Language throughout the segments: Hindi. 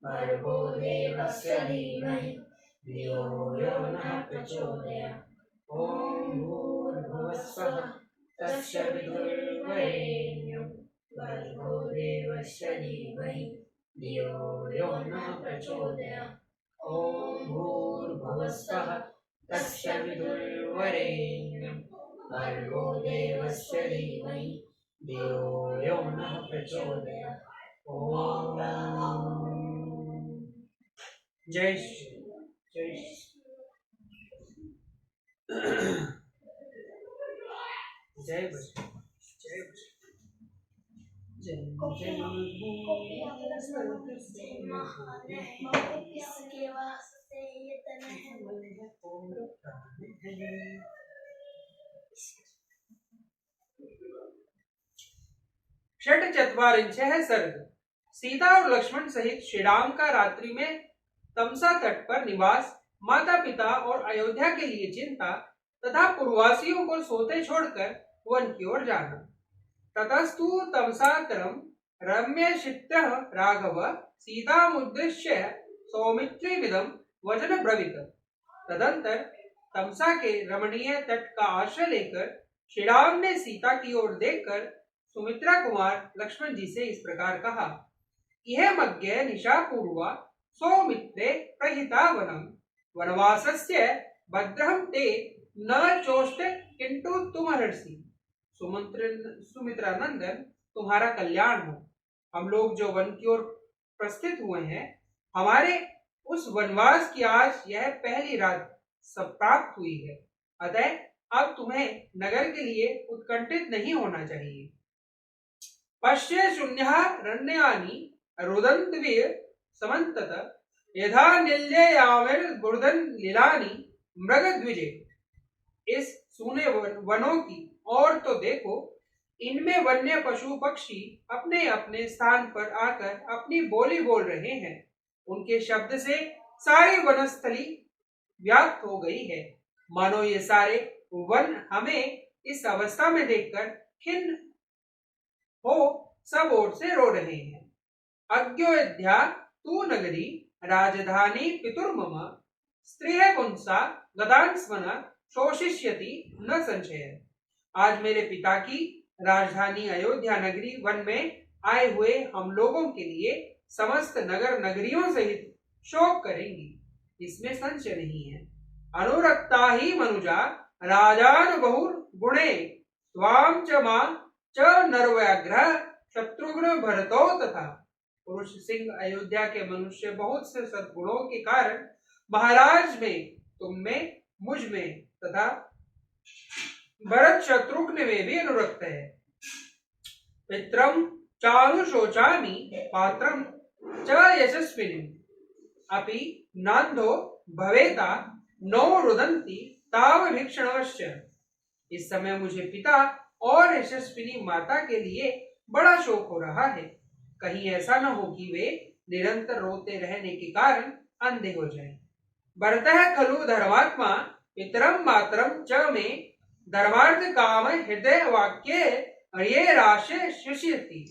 भर्गो देवस्य धीमहि धियो यो नः प्रचोदयात्। ॐ भूर्भुवस्सुः तस्य वितुर्वरेण्यं भर्गो देवस्य धीमहि धियो यो नः प्रचोदयात्। ॐ भूर्भुवस्सुः तस्य वितुर्वरेण्यं भर्गो देवस्य धीमहि धियो यो नः प्रचोदयात्। ॐ जय श्री जय जय बजरंग जय जय षट चत्वारिंशः सर्ग। सीता और लक्ष्मण सहित श्रीराम का रात्रि में तमसा तट पर निवास, माता पिता और अयोध्या के लिए चिंता तथा पूर्ववासियों को सोते छोड़कर वन की ओर जाना। ततस्तु तमसातरम रम्य चित्रः राघव सीतामुद्दिश्य सौमित्रिमिदं वचन ब्रवीत। तदंतर तमसा के रमणीय तट का आश्रय लेकर श्रीराम ने सीता की ओर देखकर सुमित्रा कुमार लक्ष्मण जी से इस प्रकार कहा। इह मग्गे निशा पूर्वा सौमित्रे प्रहिता वनम वनवासस्य भद्रं ते न चोष्टे किंतु तुम हर्षि। सुमित्रा नंदन, तुम्हारा कल्याण हो। हम लोग जो वन की ओर प्रस्थित हुए हैं, हमारे उस वनवास की आज यह पहली रात सब प्राप्त हुई है। अतः अब तुम्हें नगर के लिए उत्कंठित नहीं होना चाहिए। पश्य शून्यः रण्यानि रुदन्वीर समन्तत यथा निल्ययामिर बुर्दन लीलानि मृगद्विजे। इस सूने वनों की और तो देखो, इनमें वन्य पशु पक्षी अपने अपने स्थान पर आकर अपनी बोली बोल रहे हैं। उनके शब्द से सारी वनस्थली व्याप्त हो गई है। मानो ये सारे वन हमें इस अवस्था में देखकर खिन्न हो सब ओर से रो रहे हैं। अयोध्या तू नगरी राजधानी पितुर्मम स्त्रिय पुंसा गदांस्मन शोषिष्यति न संशय। आज मेरे पिता की राजधानी अयोध्या नगरी वन में आए हुए हम लोगों के लिए समस्त नगर नगरियों सहित शोक करेंगी, इसमें संशय नहीं है। अनुरक्ता ही मनुजा राजान बहुर गुणे स्वाम च मां च नरव्याघ्र शत्रुघ्न भरतो तथा। पुरुष सिंह अयोध्या के मनुष्य बहुत से सद्गुणों के कारण महाराज में, तुम में, मुझ में तथा भरत शत्रुघ्न में भी अनुरक्त है। पित्रम चानुशोचामि पात्रम च यशस्विनी अपि नान्धो भवेता नो रुदन्ति ताव भीक्षणवश्च। इस समय मुझे पिता और यशस्विनी माता के लिए बड़ा शोक हो रहा है। कहीं ऐसा न हो कि वे निरंतर रोते रहने के कारण अंधे हो जाएं। भरतः खलु धर्मात्मा पितरम मातरम च में धर्मार्थ काम हृदय वाक्य ये राशि शिष्यति।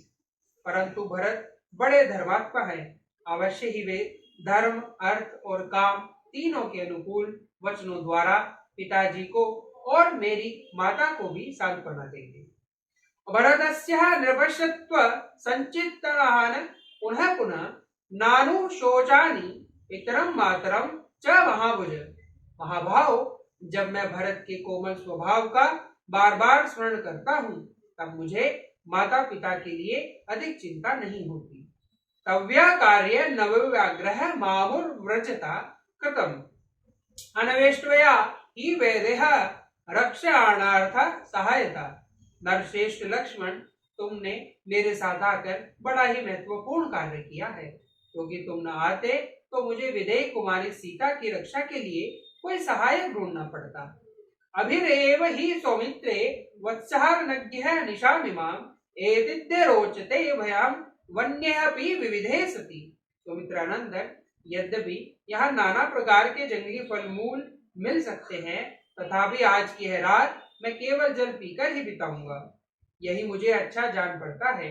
परंतु भरत बड़े धर्मात्मा है, अवश्य ही वे धर्म, अर्थ और काम तीनों के अनुकूल वचनों द्वारा पिताजी को और मेरी माता को भी सांत्वना देंगे। भरतस्य नृपश्यत्व संचित्तनान पुनः पुनः नानु शोचानि पितरम मातरम च महाभुज। महाभाव, जब मैं भरत के कोमल स्वभाव का बार बार स्मरण करता हूँ, तब मुझे माता पिता के लिए अधिक चिंता नहीं होती। तव्या कार्य नवव्याग्रह मामुर व्रजता कृतम अनवेष्ट्वया ही वैदेह रक्षाणार्थ सहायता। नरश्रेष्ठ लक्ष्मण, तुमने मेरे साथ आकर बड़ा ही महत्वपूर्ण कार्य किया है, क्योंकि तुम न आते तो मुझे विदेह कुमारी सीता की रक्षा के लिए कोई सहायक ढूंढना पड़ता। अभिरेव ही सौमित्रे वत्सहारनज्ञः निशामिमाम् एतिद्य रोचते भयाम वन्यः अपि विविधे सति। सुमित्रानंदन, यद्यपि यहाँ नाना प्रकार के जंगली फल मूल मिल सकते हैं, तथापि आज की यह रात मैं केवल जल पीकर ही बिताऊंगा, यही मुझे अच्छा जान पड़ता है।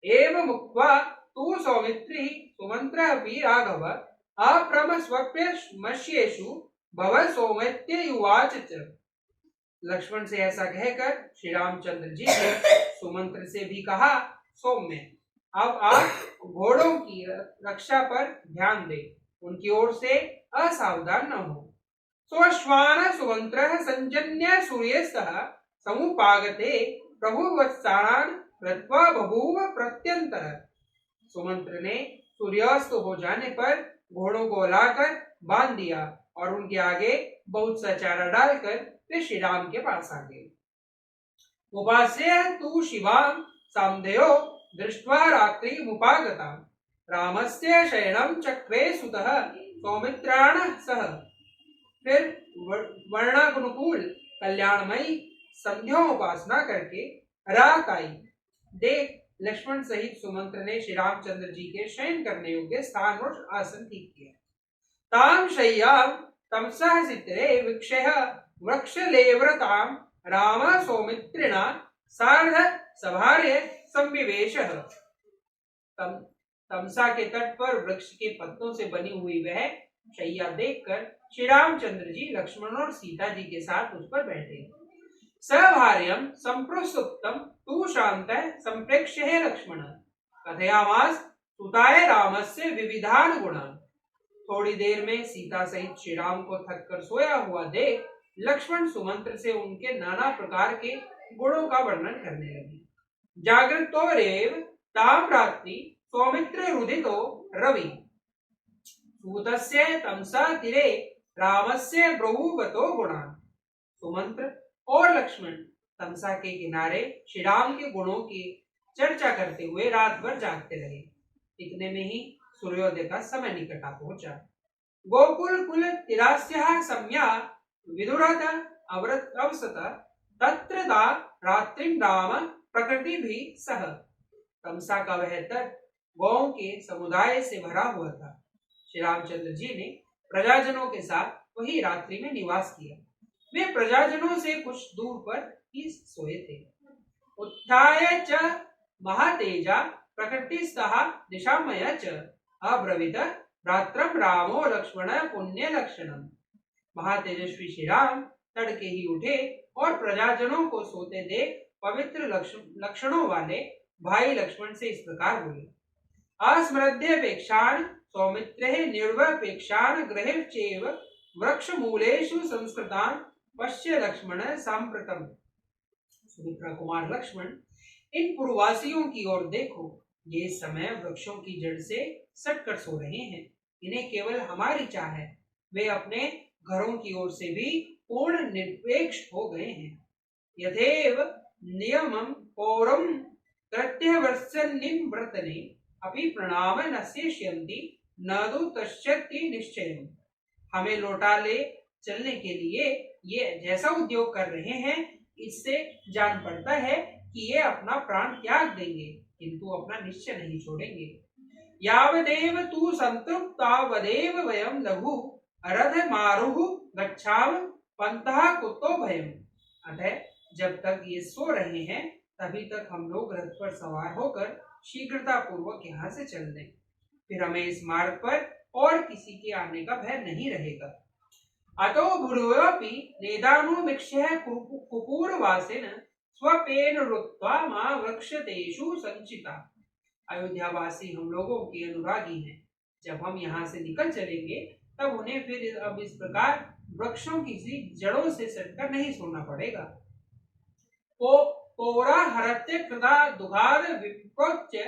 एवं मुक्त्वा तु सौमित्री सुमन्त्रः राघव अप्रमस्वप्यमस्येषु भव सौमित्युवाच च। लक्ष्मण से ऐसा कहकर श्री रामचंद्र जी ने सुमंत्र से भी कहा, सौम्य, अब आप घोड़ों की रक्षा पर ध्यान दें, उनकी ओर से असावधान न हो। स्वश्वान सुमंत्र संजन्य सूर्यस्तः समुपागते प्रभुवत्सानान् कृत्वा बभूव प्रत्यंतर। सुमंत्र ने सूर्यास्त हो जाने पर घोड़ों को लाकर बांध दिया और उनके आगे बहुत सा चारा डालकर वे श्री राम के पास आ गए। उपास्य तु शिवां सामदेयो दृष्ट्वा रात्रिमुपागतां रामस्य शयनं चक्रे सुतः सौमित्राण सह। फिर वर्णानुकूल कल्याणमयी संध्या उपासना करके रात आई। देख लक्ष्मण सहित सुमंत्र ने श्री रामचंद्र जी के शयन करने योग्य स्थान और आसन ठीक किया। ताम शय्यां तमसः सित्रे विक्षय वृक्षलेव्रतां राम सौमित्रिणा सार्ध सभार्य संविवेशः। तमसा के तट पर वृक्ष के पत्तों से बनी हुई वह शैया देखकर श्री रामचंद्र जी लक्ष्मण और सीता जी के साथ उस पर बैठे। सभार्यं संप्रस्तुतम तु शान्तः संप्रेक्ष्य लक्ष्मण कथयामास सुताय रामस्य विविधान गुणान्। थोड़ी देर में सीता सहित श्री राम को थक कर सोया हुआ देख लक्ष्मण सुमंत्र से उनके नाना प्रकार के गुणों का वर्णन करने लगे। जागृतोरेव ताम रात्रि सौमित्र रुदितो रवि सूतस्य तमसा तीरे रामस्य ब्रहुवतो गुणान्। सुमंत्र और लक्ष्मण तमसा के किनारे श्री राम के गुणों की चर्चा करते हुए रात भर जागते रहे। इतने में ही सूर्योदय का समय निकट आ पहुंचा। गोकुल कुल तिरास्यः सम्या विदुरत अवरत अवसत तत्र दा रात्रिम राम प्रकृति भी सह। तमसा का वह तट गौओं के समुदाय से भरा हुआ था। श्री रामचंद्र जी ने प्रजाजनों के साथ वही रात्रि में निवास किया। वे प्रजाजनों से कुछ दूर पर ही सोए थे। उत्थाय च महातेजा प्रकृतिस्तः दिशामय च अब्रवीत भ्रात्रम रामो लक्ष्मण पुण्य लक्षणम। महातेजस्वी श्री राम तड़के ही उठे और प्रजाजनों को सोते देख पवित्र लक्षणों वाले भाई लक्ष्मण से इस प्रकार बोले, अस्मृध्यपेक्षान् सौमित्रे निर्वपेक्षान् गृहेश्चैव वृक्षमूलेषु संस्कृतान् पश्य लक्ष्मण सांप्रतम। सुमित्रा कुमार लक्ष्मण, इन पूर्ववासियों की ओर देखो, ये इस समय वृक्षों की जड़ से सटकर सो रहे हैं। इन्हें केवल हमारी चाह है। वे अपने घरों की ओर से भी पूर्ण निरपेक्ष हो गए हैं। यथेव नियमं पौरं कृत्यवर्षन्निं व्रतने अपि प्रणाम न शेष्यन्ति न दु तस्यति निश्चयम्। हमें लौटा ले चलने के लिए ये जैसा उद्योग कर रहे हैं, इससे जान पड़ता है कि ये अपना प्राण त्याग देंगे, किंतु अपना निश्चय नहीं छोड़ेंगे। यावदेव तु संतृप्तावदेव वयं लघु रथ मारुः गच्छाम पंतः कुतो भयम्। अतः जब तक ये सो रहे हैं, तभी तक हम लोग रथ पर सवार होकर शीघ्रता पूर्वक यहाँ से चल दें। फिर हमें इस मार्ग पर और किसी के आने का भय नहीं रहेगा। अतो भूर्योऽपि नेदानुमीक्ष्य कुपूरवासिन स्वपेन रुत्वा मा वृक्षतेषु संचिता। अयोध्यावासी हम लोगों के अनुरागी हैं। जब हम यहाँ से निकल चलेंगे, तब उन्हें फिर अब इस प्रकार वृक्षों की सी जड़ों से सटकर नहीं सोना पड़ेगा। पौरा हरत्य कृता दुघाद विप्रोच्य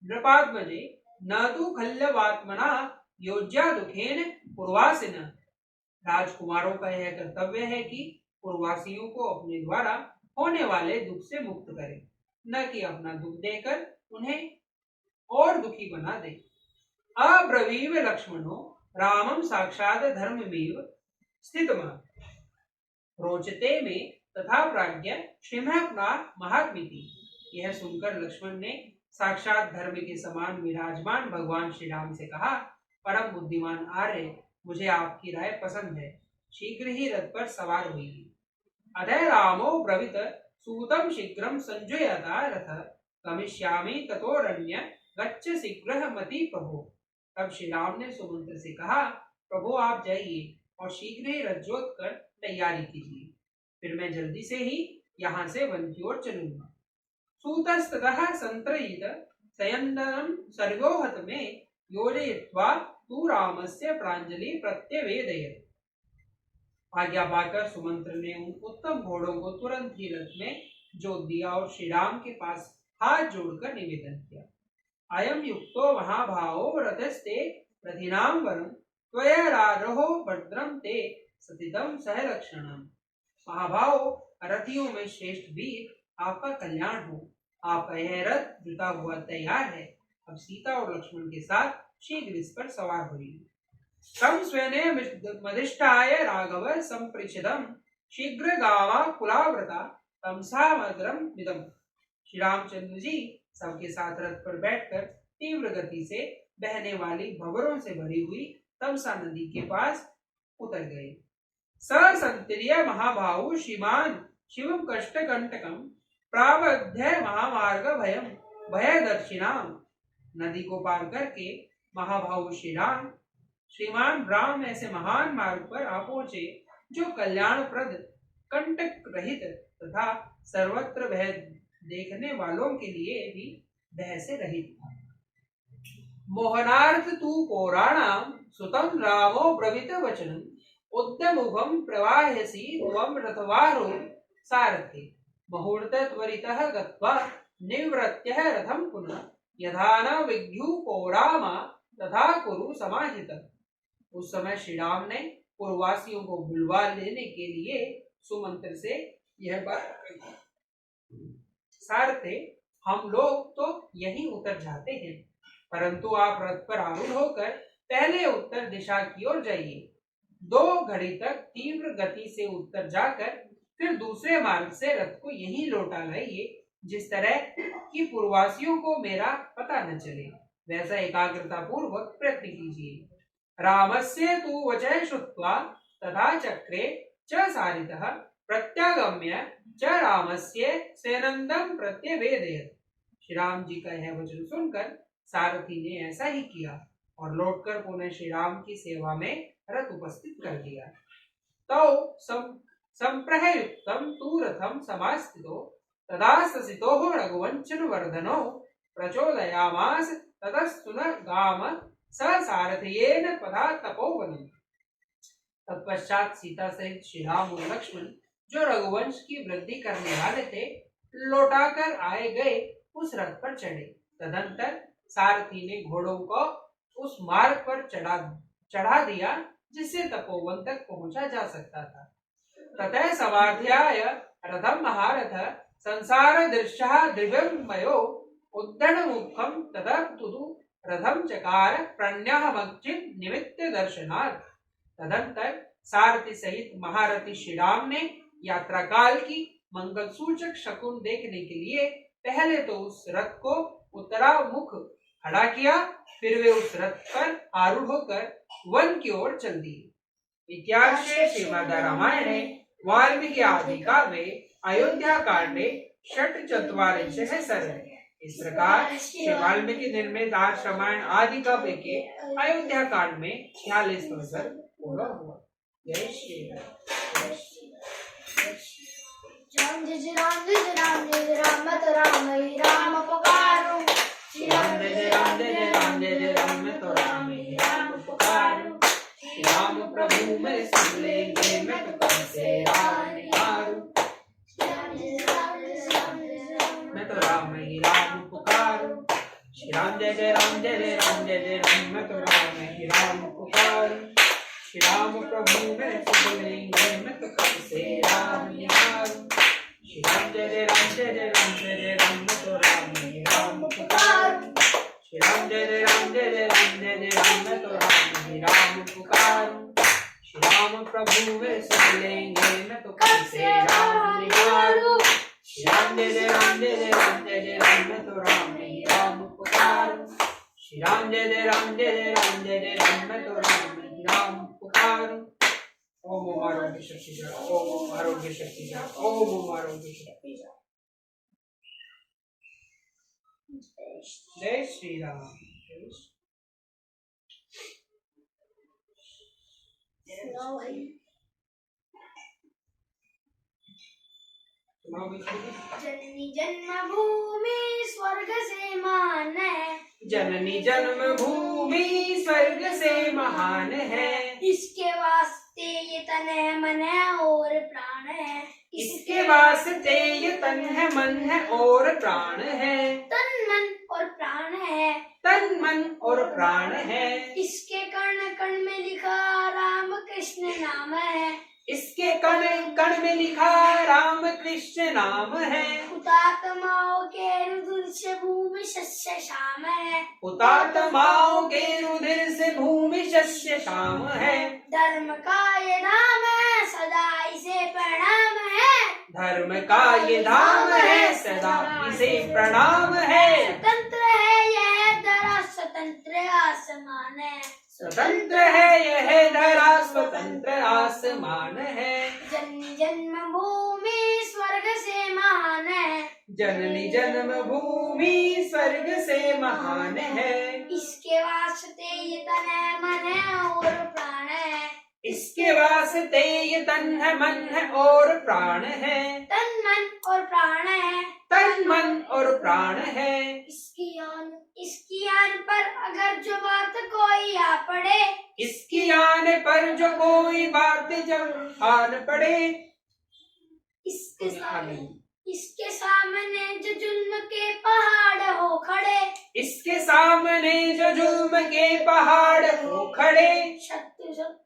नृपात्मजे न तु खल्यवात्मना योज्या दुखेन पूर्वासिन। राजकुमारों का यह कर्तव्य है कि पूर्ववासियों को अपने द्वारा होने वाले दुख से मुक्त करें, न कि अपना दुख देकर उन्हें और दुखी बना दे। अब्रवीव लक्ष्मणो रामं साक्षात् धर्ममेव स्थितम् रोचते में तथा प्राज्ञ श्रीमह्ना महात्मिति। यह सुनकर लक्ष्मण ने साक्षात धर्म के समान विराजमान भगवान श्री राम से कहा, परम बुद्धिमान आर्य, मुझे आपकी राय पसंद है। शीघ्र ही रथ पर सवार हुई। अतः रामो ब्रवीत सूतम शीघ्रम संजयता रथ गमिष्यामि ततोरण्य गच्छ शीघ्र मति प्रभो। तब श्री राम ने सुमंत्र से कहा, प्रभु आप जाइए और शीघ्र ही रथ जोत कर तैयारी कीजिए, फिर मैं जल्दी से ही यहाँ से वन की ओर चलूंगा। सूतस्ततः संत्रयित सयन्दनं सर्गोहत में योजयित्वा तू रामस्य प्रांजलि प्रत्यवेदयत्। आज्ञा पाकर सुमंत्र ने उन उत्तम घोड़ों को तुरंत ही रथ में जोत दिया और श्री राम के पास हाथ जोड़कर निवेदन किया, अयम युक्तो महाभावो रथस्ते रथिनाम वरम त्वया राजहो भद्रम ते सतितम सहलक्षणम। महाभाव रथियों में श्रेष्ठ वीर, आपका कल्याण हो। आपका यह रथ जुटा हुआ तैयार है, अब सीता और लक्ष्मण के साथ शीघ्र इस पर सवार होइए। तम स्वेने मदिष्टाय राघव संप्रेषितम शीघ्र गावा कुलाव्रता तमसा मधुरम विदम। श्री रामचंद्र जी सबके साथ रथ पर बैठकर तीव्र गति से बहने वाली भंवरों से भरी हुई तमसा नदी के पास उतर गए। ससंतिर्य महाभाऊ श्रीमान शिवम कष्टकंटकम प्रावध्य महामार्ग भयम भयदर्शिनाम। नदी को पार करके महाभाऊ श्री राम श्रीमान राम ऐसे महान मार्ग पर आ पहुंचे जो कल्याणप्रद, कंटक रहित तथा सर्वत्र भय देखने वालों के लिए भी भय से रहित था। मोहनार्थ तू पौराणाम सुतम रामो ब्रवीत वचनम उद्यमुखम प्रवाहसी त्वं रथवारो सारथे मुहूर्त त्वरितः गत्वा निवृत्य रथम पुनः यथा न विद्यु पौरामा तथा कुरु समाहितम्। उस समय श्री राम ने पुरवासियों को बुलवा लेने के लिए सुमंत्र से यह बात कही, सारथे हम लोग तो यहीं उतर जाते हैं, परंतु आप रथ पर आरूढ़ होकर पहले उत्तर दिशा की ओर जाइए। 2 घड़ी तक तीव्र गति से उत्तर जाकर फिर दूसरे मार्ग से रथ को यहीं लौटा लाइए, जिस तरह कि पूर्ववासियों को मेरा पता न चले, वैसा एकाग्रता पूर्वक प्रयत्न कीजिए। रामस्य तु वचः श्रुत्वा तथा चक्रे च सारितः प्रत्यागम्य च रामस्य सेनन्दं प्रत्यवेदयत्। श्री राम जी का यह वचन सुनकर सारथी ने ऐसा ही किया और लौटकर पुनः श्री राम की सेवा में रथ उपस्थित कर दिया। तो संप्रहयुक्तं तु रथं समास्थितो तदा ससितो रघुवंशन वर्धनो प्रचोदयामास ततस्तुन गाम सारथयेन पदा तपोवनम। तत्पश्चात सीता सहित श्री राम और लक्ष्मण जो रघुवंश की वृद्धि करने वाले थे, लौटाकर आए गए उस रथ पर चढ़े। तदंतर सारथी ने घोड़ों को उस मार्ग पर चढ़ा दिया जिससे तपोवन तक पहुंचा जा सकता था। ततः समाध्याय रथम महारथ संसार दृश्य दिव्यमयो उद्दण्डमुखम ततः तुदु रथम चकार प्रणयमच्चित निमित्त दर्शनार्थ। तदंतर सारथी सहित महारथी श्री राम ने यात्रा काल की मंगल सूचक शकुन देखने के लिए पहले तो उस रथ को उत्तरामुख खड़ा किया, फिर वे उस रथ पर आरूढ़ होकर वन की ओर चल दिए। इत्यार्षे श्रीमद् रामायणे वाल्मीकि आदि काव्ये अयोध्या कांडे षट्चत्वारिंशः सर्गः। इस प्रकार श्री वाल्मीकि निर्मित आर्ष रामायण आदि काव्य के अयोध्या कांड में 46वां सर्ग पूरा हुआ। जय श्री राम। राम जय राम जय राम जय राम तो राम ही राम पुकारो। श्री राम जय राम जय राम जय राम तो राम ही राम पुकारो। श्री राम प्रभु मैं सुन लेंगे मैं तो कब से राम निहारूं। श्री राम जय राम जय राम जय राम मैं तो राम ही राम पुकारूं। श्री राम जय राम जय राम जय राम मैं तो राम ही राम पुकारूं। श्री राम प्रभु मैं सुन लेंगे मैं तो कब से राम निहारूं। श्री राम जय राम जय राम जय राम मैं तो राम ही राम पुकारूं। श्री राम जय राम जय राम जय राम मैं तो राम ही राम पुकारूं। श्री राम प्रभु मैं सुन लेंगे मैं तो कब से राम निहारूं। श्री राम जय राम जय राम जय राम मैं तो राम ही राम पुकारूं। श्री राम जय राम जय राम जय राम मैं तो राम ही राम पुकारूं। ओम आरोग्य शक्ति जा, ओम आरोग्य शक्ति जा, ओम आरोग्य शक्ति जा। जय श्री राम। जननी जन्मभूमि स्वर्ग से महान है, जननी जन्मभूमि स्वर्ग से महान है, इसके वास्ते ये तन है मन है और प्राण है, इसके वास्ते ये तन है मन है और प्राण है, तन मन और प्राण है, तन मन और प्राण है, इसके कण कण में लिखा राम कृष्ण नाम है, इसके कण कण में लिखा राम कृष्ण नाम है, हुतात्माओं के रुधिर से भूमि शस्य श्याम है, हुतात्माओं के रुधिर से भूमि शस्य श्याम है, धर्म का ये धाम है सदा इसे प्रणाम है, धर्म का ये धाम है सदा इसे प्रणाम है, स्वतंत्र है यह धरा स्वतंत्र आसमान है, स्वतंत्र है यह धरा स्वतंत्र आसमान है, जननी जन्मभूमि स्वर्ग से महान है, जननी जन्मभूमि स्वर्ग से महान है, इसके वास्ते ये तन है मन है और प्राण है, इसके वास्ते ये तन है मन है और प्राण है, तन मन और प्राण है, तन मन और प्राण है, इसकी आन पर अगर जो बात कोई आ पड़े, इसकी आने पर जो कोई बात जब आन पड़े, इसके सामने जो जुल्म के पहाड़ हो खड़े, इसके सामने जो जुल्म के पहाड़ हो खड़े, शत्रु सब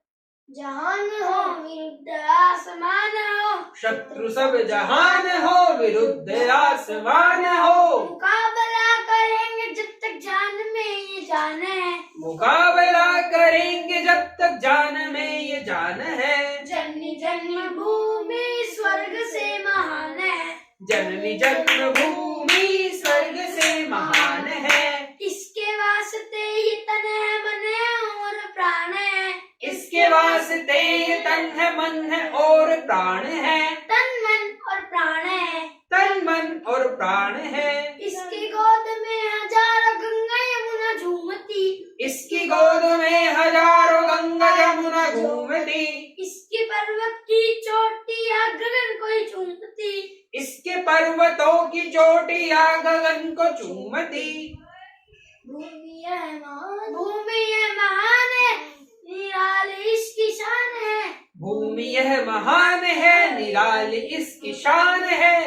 जहान हो विरुद्ध आसमान हो, शत्रु सब जहान हो विरुद्ध आसमान हो, मुकाबला करेंगे जब तक जान में ये जान है, मुकाबला करेंगे जब तक जान में ये जान है, जननी जन्मभूमि स्वर्ग से महान है, जननी जन्मभूमि स्वर्ग से महान है, इसके वास्ते ये तन है मन है और प्राण है, इसके वास्ते ये तन है मन है और प्राण है, तन मन और प्राण है, तन मन और प्राण है, इसकी गोद में हजारों गंगा यमुना झूमती, इसकी गोद में हजारों गंगा यमुना घूमती, इसकी पर्वत की चोटियां गगन को चूमती, इसके पर्वतों की चोटियां गगन को चूमती, भूमि है महान है निराली इसकी शान है, भूमि यह महान है निराली इसकी शान है,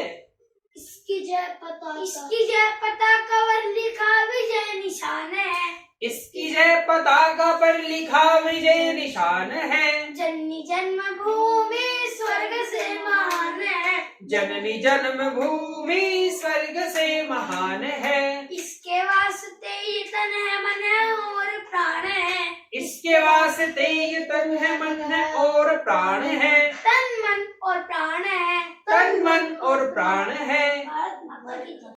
इसकी जय पताका पर लिखा विजय निशान है, इसकी जय पताका पर लिखा विजय निशान है, जननी जन्मभूमि स्वर्ग से महान है, जननी जन्मभूमि स्वर्ग से महान है, इसके वास्ते ये तन है मन है और प्राण है, इसके वास्ते ये तन है मन है और प्राण है, तन मन और प्राण है, तन मन और प्राण है। भारत माता की जय।